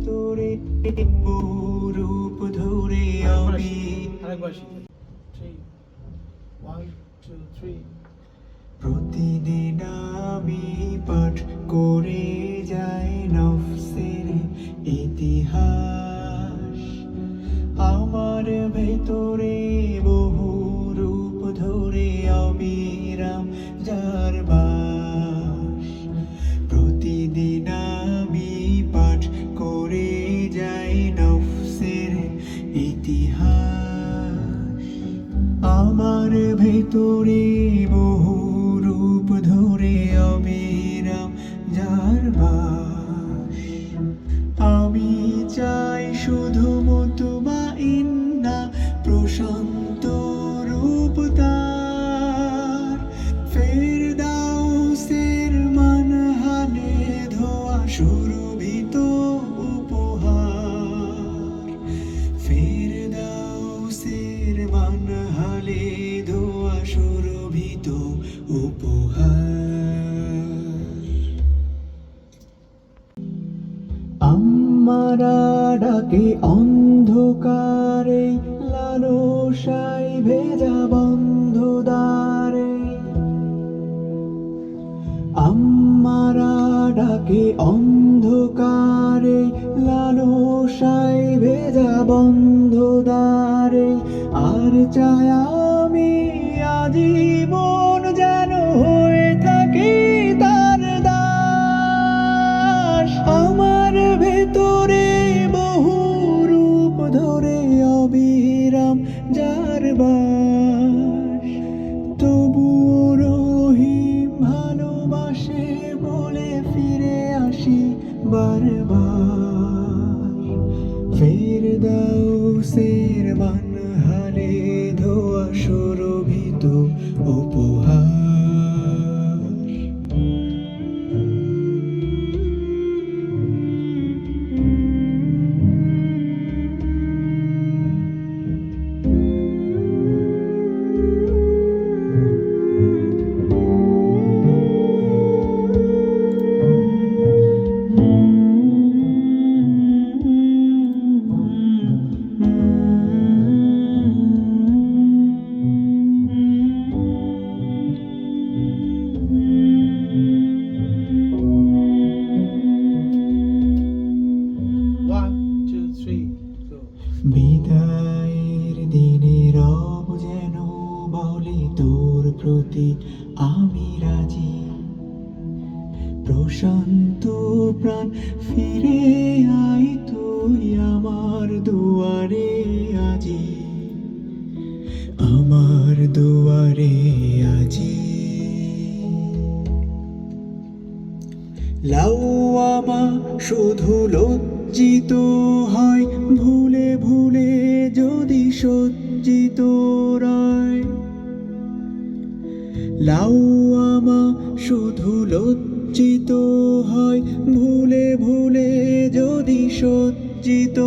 ভেতরে রূপ ধরে আমি আরেকবার শিখি 3 1 2 3 প্রতিদিন আমি পাঠ করে যাই নফসের ইতিহাস আমার ভেতরে বহু রূপ ধরে অবিরাম যার বাস প্রতিদিন আমি পাঠ করে যাই নফসের ইতিহাস আমার ভেতরে বহু রূপ ধরে অবিরাম যার বাস আমি চাই শুধু মুতমাইন্না প্রশান্ত রূপ তার ফেরদাউসের মানহালে ধোয়া সুরভিত উপহার ফেরদাউসের মানহালে ধোয়া সুরভিত উপহার আমারা ডাকে অন্ধকারে লালসায় ভেজা বন্ধ দ্বারে আমারা ডাকে অন্ধকারে লালসায় ভেজা বন্ধ দ্বারে আর চাই আমি আজীবন যেন হয়ে থাকি তার দাস আমার ভেতরে বহু রূপ ধরে অবিরাম যার বাস তবু রহিম ভালোবাসে বলে ফিরে আসি বারবার ফেরদাউসের মানহালে ধোয়া সুরভিত উপহার বিদায়ের দিনে রব যেন বলে তোর প্রতি আমি রাজি প্রশান্ত প্রাণ ফিরে আই তুই আমার দুয়ারে আজি আমার দুয়ারে আজি লাউয়ামা শুধু লজ্জিত হয় ভুলে ভুলে যদি সজ্জিত রয় লাউয়ামা শুধু লজ্জিত হয় ভুলে ভুলে যদি সজ্জিত